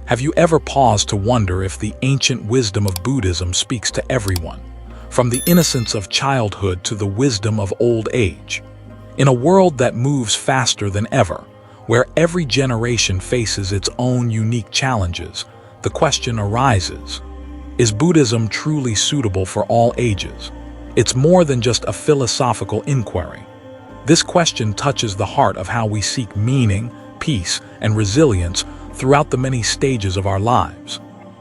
Have you ever paused to wonder if the ancient wisdom of Buddhism speaks to everyone, from the innocence of childhood to the wisdom of old age? In a world that moves faster than ever, where every generation faces its own unique challenges, the question arises, is Buddhism truly suitable for all ages? It's more than just a philosophical inquiry. This question touches the heart of how we seek meaning, peace, and resilience throughout the many stages of our lives.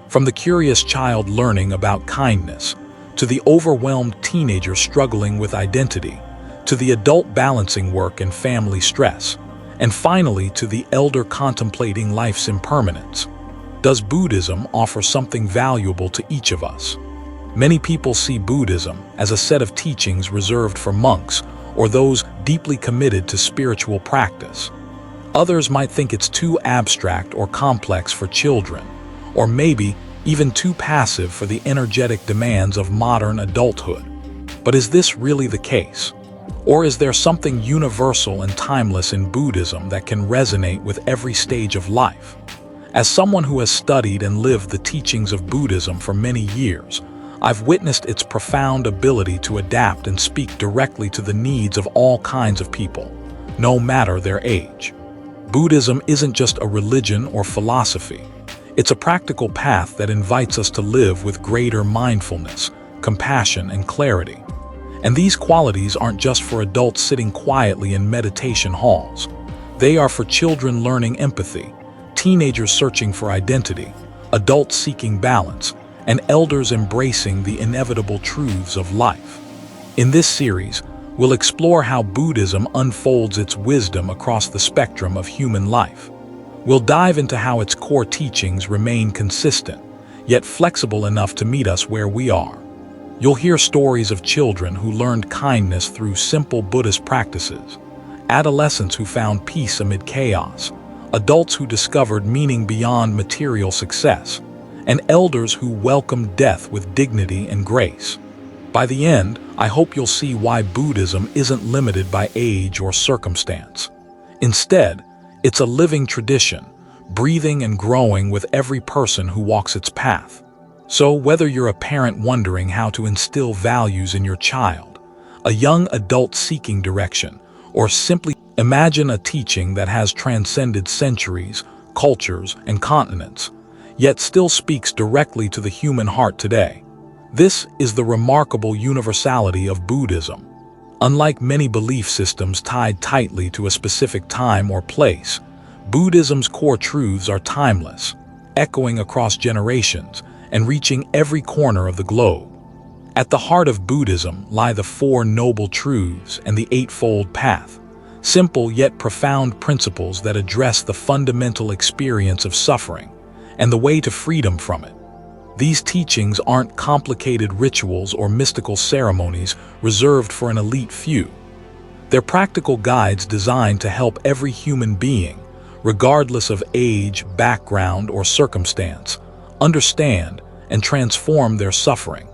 From the curious child learning about kindness, to the overwhelmed teenager struggling with identity, to the adult balancing work and family stress, and finally to the elder contemplating life's impermanence. Does Buddhism offer something valuable to each of us? Many people see Buddhism as a set of teachings reserved for monks or those deeply committed to spiritual practice. Others might think it's too abstract or complex for children, or maybe even too passive for the energetic demands of modern adulthood. But is this really the case? Or is there something universal and timeless in Buddhism that can resonate with every stage of life? As someone who has studied and lived the teachings of Buddhism for many years, I've witnessed its profound ability to adapt and speak directly to the needs of all kinds of people, no matter their age. Buddhism isn't just a religion or philosophy. It's a practical path that invites us to live with greater mindfulness, compassion, and clarity. And these qualities aren't just for adults sitting quietly in meditation halls. They are for children learning empathy, teenagers searching for identity, adults seeking balance, and elders embracing the inevitable truths of life. In this series, we'll explore how Buddhism unfolds its wisdom across the spectrum of human life. We'll dive into how its core teachings remain consistent, yet flexible enough to meet us where we are. You'll hear stories of children who learned kindness through simple Buddhist practices, adolescents who found peace amid chaos, adults who discovered meaning beyond material success, and elders who welcomed death with dignity and grace. By the end, I hope you'll see why Buddhism isn't limited by age or circumstance. Instead, it's a living tradition, breathing and growing with every person who walks its path. So whether you're a parent wondering how to instill values in your child, a young adult seeking direction, or simply imagine a teaching that has transcended centuries, cultures, and continents, yet still speaks directly to the human heart today. This is the remarkable universality of Buddhism. Unlike many belief systems tied tightly to a specific time or place, Buddhism's core truths are timeless, echoing across generations and reaching every corner of the globe. At the heart of Buddhism lie the Four Noble Truths and the Eightfold Path, simple yet profound principles that address the fundamental experience of suffering and the way to freedom from it. These teachings aren't complicated rituals or mystical ceremonies reserved for an elite few. They're practical guides designed to help every human being, regardless of age, background, or circumstance, understand and transform their suffering.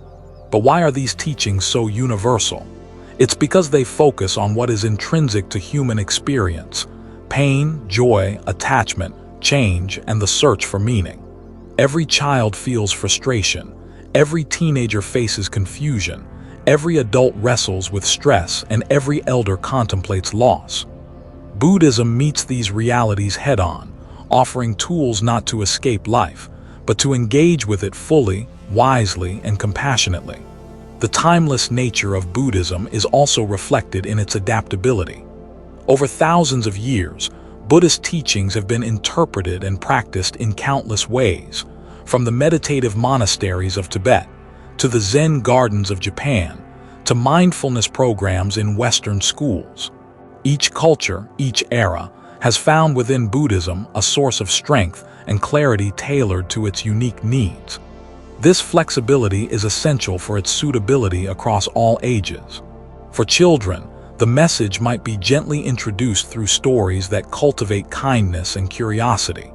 But why are these teachings so universal? It's because they focus on what is intrinsic to human experience: pain, joy, attachment, change, and the search for meaning. Every child feels frustration, every teenager faces confusion, every adult wrestles with stress, and every elder contemplates loss. Buddhism meets these realities head-on, offering tools not to escape life, but to engage with it fully, wisely, and compassionately. The timeless nature of Buddhism is also reflected in its adaptability. Over thousands of years, Buddhist teachings have been interpreted and practiced in countless ways, from the meditative monasteries of Tibet, to the Zen gardens of Japan, to mindfulness programs in Western schools. Each culture, each era, has found within Buddhism a source of strength and clarity tailored to its unique needs. This flexibility is essential for its suitability across all ages. For children, the message might be gently introduced through stories that cultivate kindness and curiosity.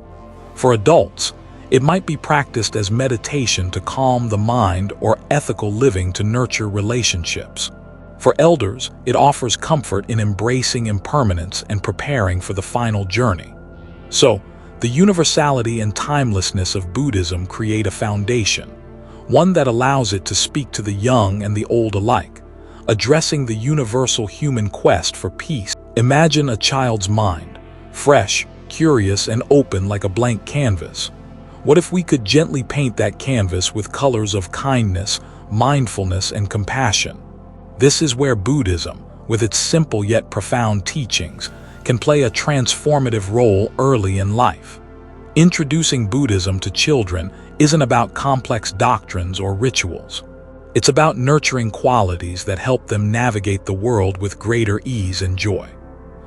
For adults, it might be practiced as meditation to calm the mind or ethical living to nurture relationships. For elders, it offers comfort in embracing impermanence and preparing for the final journey. So, The universality and timelessness of Buddhism create a foundation, one that allows it to speak to the young and the old alike, addressing the universal human quest for peace. Imagine a child's mind, fresh, curious, and open like a blank canvas. What if we could gently paint that canvas with colors of kindness, mindfulness, and compassion? This is where Buddhism, with its simple yet profound teachings, can play a transformative role early in life. Introducing Buddhism to children isn't about complex doctrines or rituals. It's about nurturing qualities that help them navigate the world with greater ease and joy.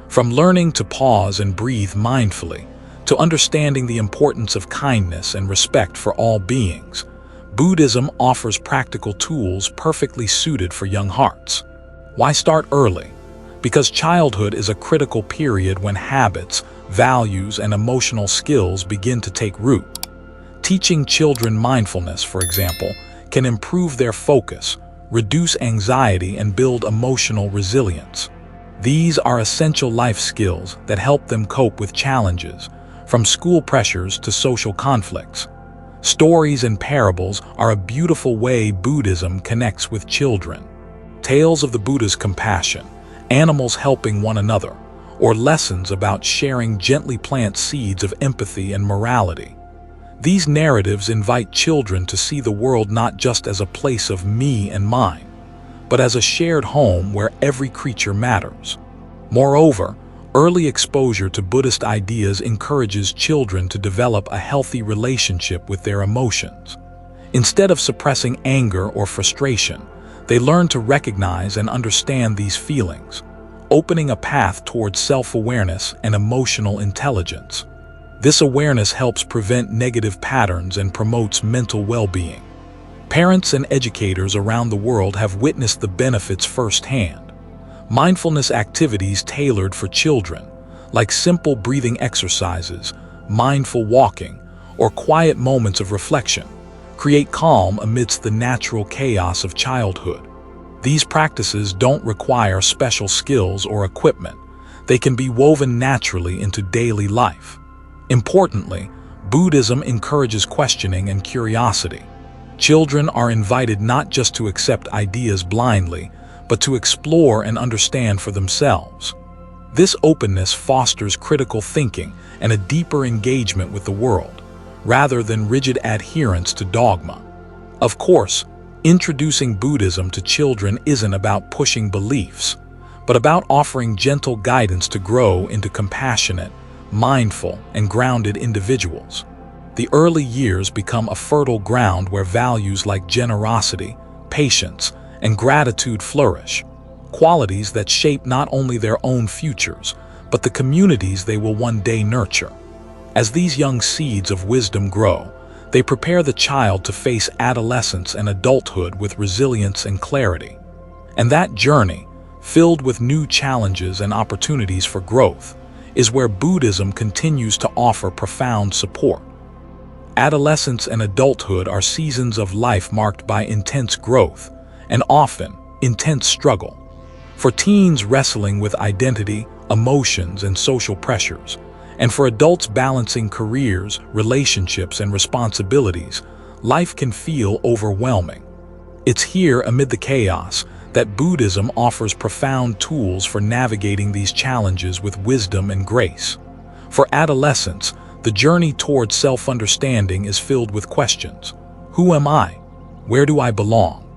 From learning to pause and breathe mindfully, to understanding the importance of kindness and respect for all beings, Buddhism offers practical tools perfectly suited for young hearts. Why start early? Because childhood is a critical period when habits, values, and emotional skills begin to take root. Teaching children mindfulness, for example, can improve their focus, reduce anxiety, and build emotional resilience. These are essential life skills that help them cope with challenges, from school pressures to social conflicts. Stories and parables are a beautiful way Buddhism connects with children. Tales of the Buddha's compassion, animals helping one another, or lessons about sharing gently plant seeds of empathy and morality. These narratives invite children to see the world not just as a place of me and mine, but as a shared home where every creature matters. Moreover, early exposure to Buddhist ideas encourages children to develop a healthy relationship with their emotions. Instead of suppressing anger or frustration, they learn to recognize and understand these feelings, opening a path towards self-awareness and emotional intelligence. This awareness helps prevent negative patterns and promotes mental well-being. Parents and educators around the world have witnessed the benefits firsthand. Mindfulness activities tailored for children, like simple breathing exercises, mindful walking, or quiet moments of reflection, create calm amidst the natural chaos of childhood. These practices don't require special skills or equipment. They can be woven naturally into daily life. Importantly, Buddhism encourages questioning and curiosity. Children are invited not just to accept ideas blindly, but to explore and understand for themselves. This openness fosters critical thinking and a deeper engagement with the world, rather than rigid adherence to dogma. Of course, introducing Buddhism to children isn't about pushing beliefs, but about offering gentle guidance to grow into compassionate, mindful, and grounded individuals. The early years become a fertile ground where values like generosity, patience, and gratitude flourish, qualities that shape not only their own futures, but the communities they will one day nurture. As these young seeds of wisdom grow, they prepare the child to face adolescence and adulthood with resilience and clarity. And that journey, filled with new challenges and opportunities for growth, is where Buddhism continues to offer profound support. Adolescence and adulthood are seasons of life marked by intense growth and often intense struggle. For teens wrestling with identity, emotions, and social pressures, and for adults balancing careers, relationships, and responsibilities, life can feel overwhelming. It's here, amid the chaos, that Buddhism offers profound tools for navigating these challenges with wisdom and grace. For adolescents, the journey towards self-understanding is filled with questions. Who am I? Where do I belong?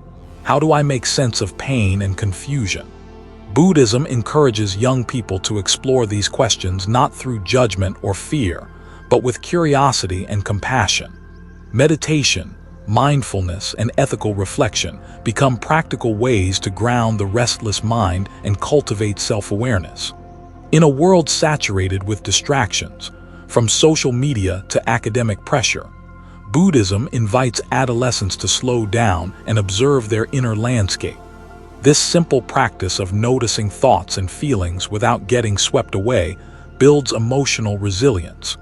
How do I make sense of pain and confusion? Buddhism encourages young people to explore these questions not through judgment or fear, but with curiosity and compassion. Meditation, mindfulness, and ethical reflection become practical ways to ground the restless mind and cultivate self-awareness. In a world saturated with distractions, from social media to academic pressure, Buddhism invites adolescents to slow down and observe their inner landscape. This simple practice of noticing thoughts and feelings without getting swept away builds emotional resilience.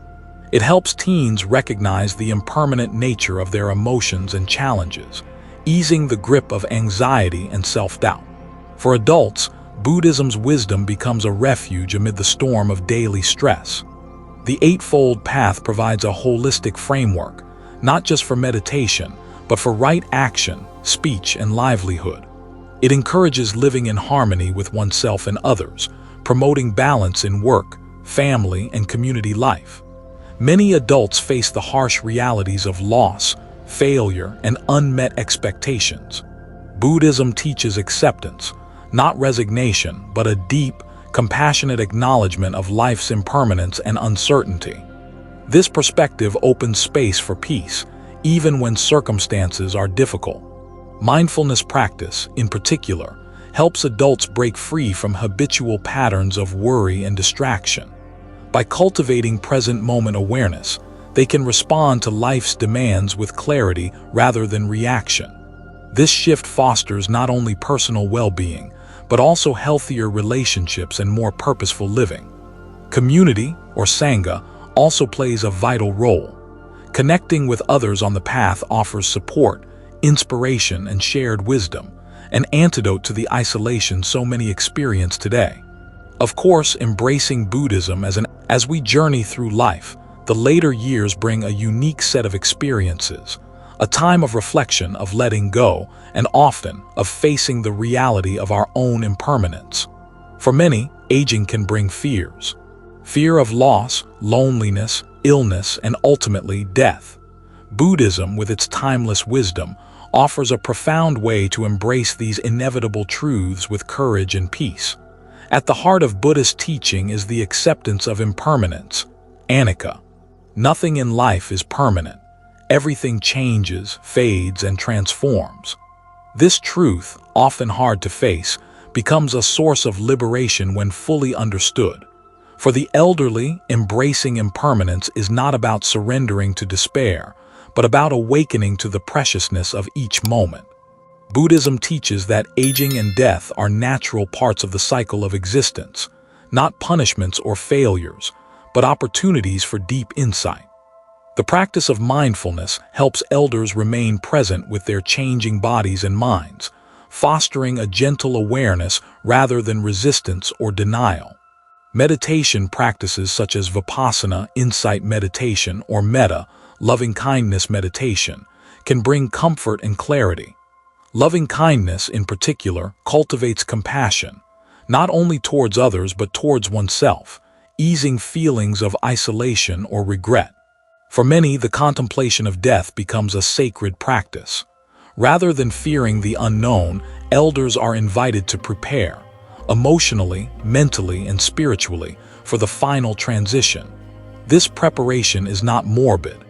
It helps teens recognize the impermanent nature of their emotions and challenges, easing the grip of anxiety and self-doubt. For adults, Buddhism's wisdom becomes a refuge amid the storm of daily stress. The Eightfold Path provides a holistic framework, not just for meditation, but for right action, speech, and livelihood. It encourages living in harmony with oneself and others, promoting balance in work, family, and community life. Many adults face the harsh realities of loss, failure, and unmet expectations. Buddhism teaches acceptance, not resignation, but a deep, compassionate acknowledgement of life's impermanence and uncertainty. This perspective opens space for peace, even when circumstances are difficult. Mindfulness practice, in particular, helps adults break free from habitual patterns of worry and distraction. By cultivating present-moment awareness, they can respond to life's demands with clarity rather than reaction. This shift fosters not only personal well-being, but also healthier relationships and more purposeful living. Community, or Sangha, also plays a vital role. Connecting with others on the path offers support, inspiration, and shared wisdom, an antidote to the isolation so many experience today. Of course, embracing Buddhism as we journey through life, the later years bring a unique set of experiences, a time of reflection, of letting go, and often of facing the reality of our own impermanence. For many, aging can bring fears. Fear of loss, loneliness, illness, and ultimately death. Buddhism, with its timeless wisdom, offers a profound way to embrace these inevitable truths with courage and peace. At the heart of Buddhist teaching is the acceptance of impermanence, anicca. Nothing in life is permanent. Everything changes, fades, and transforms. This truth, often hard to face, becomes a source of liberation when fully understood. For the elderly, embracing impermanence is not about surrendering to despair, but about awakening to the preciousness of each moment. Buddhism teaches that aging and death are natural parts of the cycle of existence, not punishments or failures, but opportunities for deep insight. The practice of mindfulness helps elders remain present with their changing bodies and minds, fostering a gentle awareness rather than resistance or denial. Meditation practices such as Vipassana, insight meditation, or Metta, loving-kindness meditation, can bring comfort and clarity. Loving-kindness, in particular, cultivates compassion, not only towards others but towards oneself, easing feelings of isolation or regret. For many, the contemplation of death becomes a sacred practice. Rather than fearing the unknown, elders are invited to prepare, emotionally, mentally, and spiritually, for the final transition. This preparation is not morbid.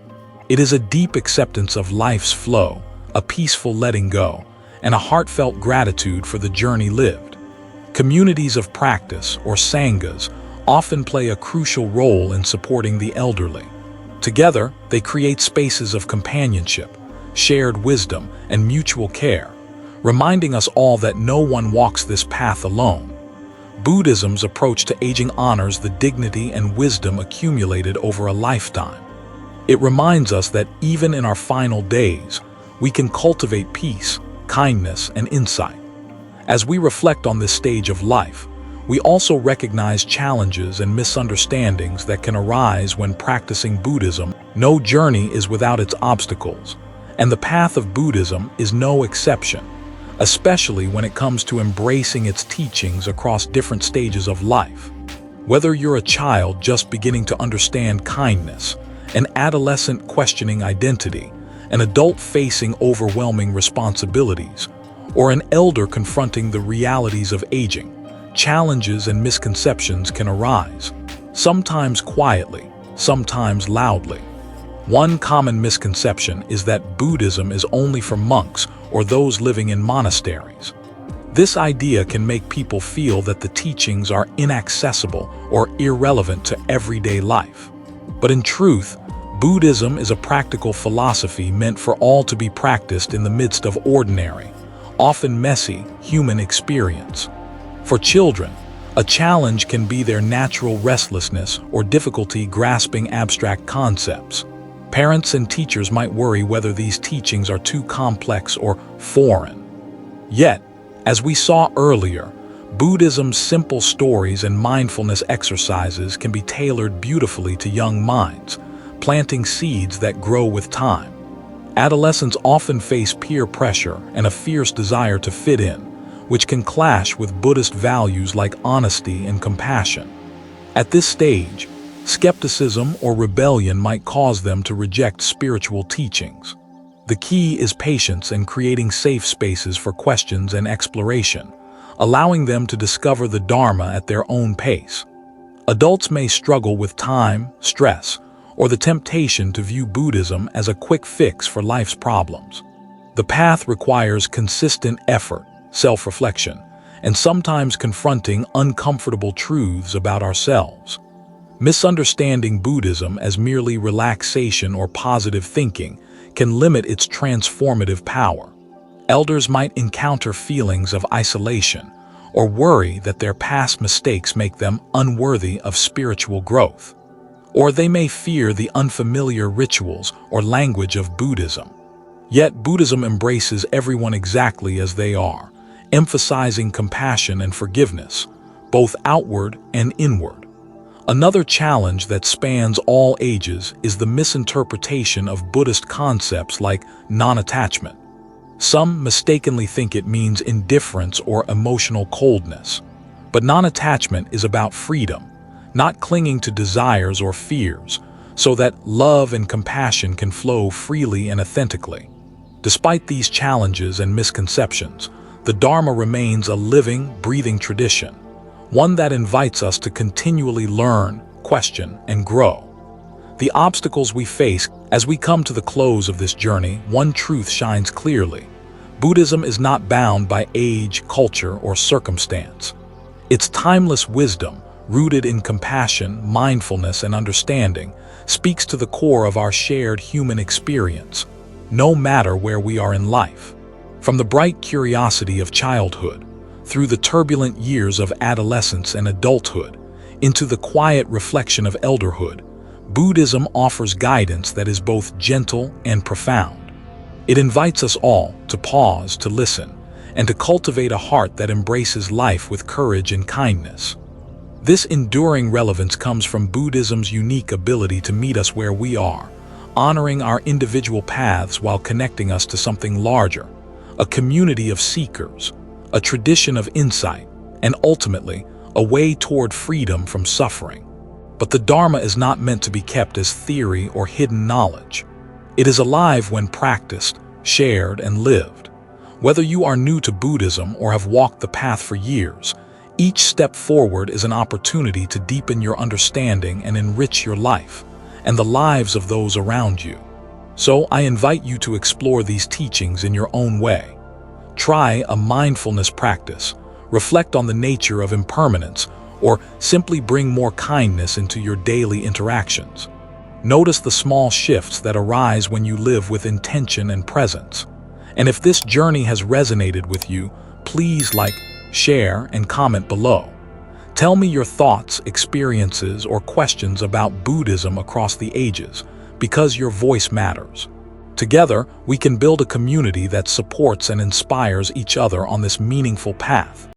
It is a deep acceptance of life's flow, a peaceful letting go, and a heartfelt gratitude for the journey lived. Communities of practice, or sanghas, often play a crucial role in supporting the elderly. Together, they create spaces of companionship, shared wisdom, and mutual care, reminding us all that no one walks this path alone. Buddhism's approach to aging honors the dignity and wisdom accumulated over a lifetime. It reminds us that even in our final days, we can cultivate peace, kindness, and insight. As we reflect on this stage of life, we also recognize challenges and misunderstandings that can arise when practicing Buddhism. No journey is without its obstacles, and the path of Buddhism is no exception, especially when it comes to embracing its teachings across different stages of life. Whether you're a child just beginning to understand kindness, an adolescent questioning identity, an adult facing overwhelming responsibilities, or an elder confronting the realities of aging, challenges and misconceptions can arise, sometimes quietly, sometimes loudly. One common misconception is that Buddhism is only for monks or those living in monasteries. This idea can make people feel that the teachings are inaccessible or irrelevant to everyday life. But in truth, Buddhism is a practical philosophy meant for all to be practiced in the midst of ordinary, often messy, human experience. For children, a challenge can be their natural restlessness or difficulty grasping abstract concepts. Parents and teachers might worry whether these teachings are too complex or foreign. Yet, as we saw earlier, Buddhism's simple stories and mindfulness exercises can be tailored beautifully to young minds, planting seeds that grow with time. Adolescents often face peer pressure and a fierce desire to fit in, which can clash with Buddhist values like honesty and compassion. At this stage, skepticism or rebellion might cause them to reject spiritual teachings. The key is patience and creating safe spaces for questions and exploration, allowing them to discover the Dharma at their own pace. Adults may struggle with time, stress, or the temptation to view Buddhism as a quick fix for life's problems. The path requires consistent effort, self-reflection, and sometimes confronting uncomfortable truths about ourselves. Misunderstanding Buddhism as merely relaxation or positive thinking can limit its transformative power. Elders might encounter feelings of isolation or worry that their past mistakes make them unworthy of spiritual growth. Or they may fear the unfamiliar rituals or language of Buddhism. Yet Buddhism embraces everyone exactly as they are, emphasizing compassion and forgiveness, both outward and inward. Another challenge that spans all ages is the misinterpretation of Buddhist concepts like non-attachment. Some mistakenly think it means indifference or emotional coldness. But non-attachment is about freedom, not clinging to desires or fears, so that love and compassion can flow freely and authentically. Despite these challenges and misconceptions, the Dharma remains a living, breathing tradition, one that invites us to continually learn, question, and grow. The obstacles we face as we come to the close of this journey, one truth shines clearly. Buddhism is not bound by age, culture, or circumstance. Its timeless wisdom, rooted in compassion, mindfulness, and understanding, speaks to the core of our shared human experience, no matter where we are in life. From the bright curiosity of childhood, through the turbulent years of adolescence and adulthood, into the quiet reflection of elderhood, Buddhism offers guidance that is both gentle and profound. It invites us all to pause, to listen, and to cultivate a heart that embraces life with courage and kindness. This enduring relevance comes from Buddhism's unique ability to meet us where we are, honoring our individual paths while connecting us to something larger, a community of seekers, a tradition of insight, and ultimately, a way toward freedom from suffering. But the Dharma is not meant to be kept as theory or hidden knowledge. It is alive when practiced, shared, and lived. Whether you are new to Buddhism or have walked the path for years, each step forward is an opportunity to deepen your understanding and enrich your life, and the lives of those around you. So I invite you to explore these teachings in your own way. Try a mindfulness practice, reflect on the nature of impermanence, or simply bring more kindness into your daily interactions. Notice the small shifts that arise when you live with intention and presence. And if this journey has resonated with you, please like, share, and comment below. Tell me your thoughts, experiences, or questions about Buddhism across the ages, because your voice matters. Together, we can build a community that supports and inspires each other on this meaningful path.